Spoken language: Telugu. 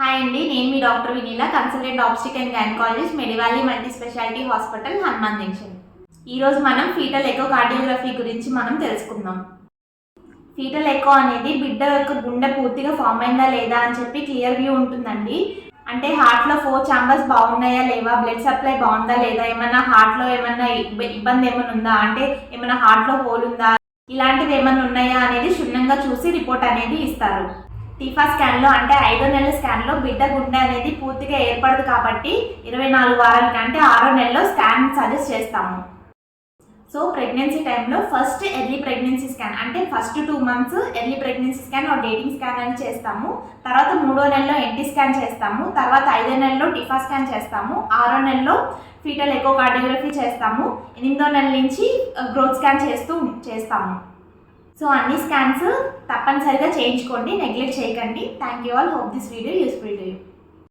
హాయ్ అండి, నేను మీ doctor Vineela, consultant obstetric and gynaecologist, Medivalley multi speciality hospital, Hanuman junction. ఈరోజు మనం ఫీటల్ ఎకో కార్డియోగ్రఫీ గురించి మనం తెలుసుకుందాం. ఫీటల్ ఎకో అనేది బిడ్డ యొక్క గుండె పూర్తిగా ఫామ్ అయిందా లేదా అని చెప్పి క్లియర్ వ్యూ ఉంటుందండి. అంటే హార్ట్లో 4 ఛాంబర్స్ బాగున్నాయా లేవా, బ్లడ్ సప్లై బాగుందా లేదా, ఏమన్నా హార్ట్లో ఏమన్నా ఇబ్బంది ఏమైనా ఉందా, అంటే ఏమైనా హార్ట్లో హోల్ ఉందా, ఇలాంటివి ఏమైనా ఉన్నాయా అనేది క్షుణ్ణంగా చూసి రిపోర్ట్ అనేది ఇస్తారు. టీఫా స్కాన్లో అంటే 5వ నెలల స్కాన్లో బిడ్డ గుండె అనేది పూర్తిగా ఏర్పడదు కాబట్టి 24 వారాలకి అంటే 6వ నెలలో స్కాన్ సజెస్ట్ చేస్తాము. సో ప్రెగ్నెన్సీ టైంలో ఫస్ట్ ఎర్లీ ప్రెగ్నెన్సీ స్కాన్ అంటే first 2 months early pregnancy scan dating scan అని చేస్తాము. తర్వాత 3వ నెలలో ఎన్టీ స్కాన్ చేస్తాము. తర్వాత 5వ నెలలో టీఫా స్కాన్ చేస్తాము. 6వ నెలలో ఫీటల్ ఎకో కార్డియోగ్రఫీ చేస్తాము. 8వ నెల నుంచి గ్రోత్ స్కాన్ చేస్తాము. సో అన్ని స్కాన్స్ తప్పనిసరిగా చేయించుకోండి, నెగ్లెక్ట్ చేయకండి. Thank you all. Hope this video useful to you.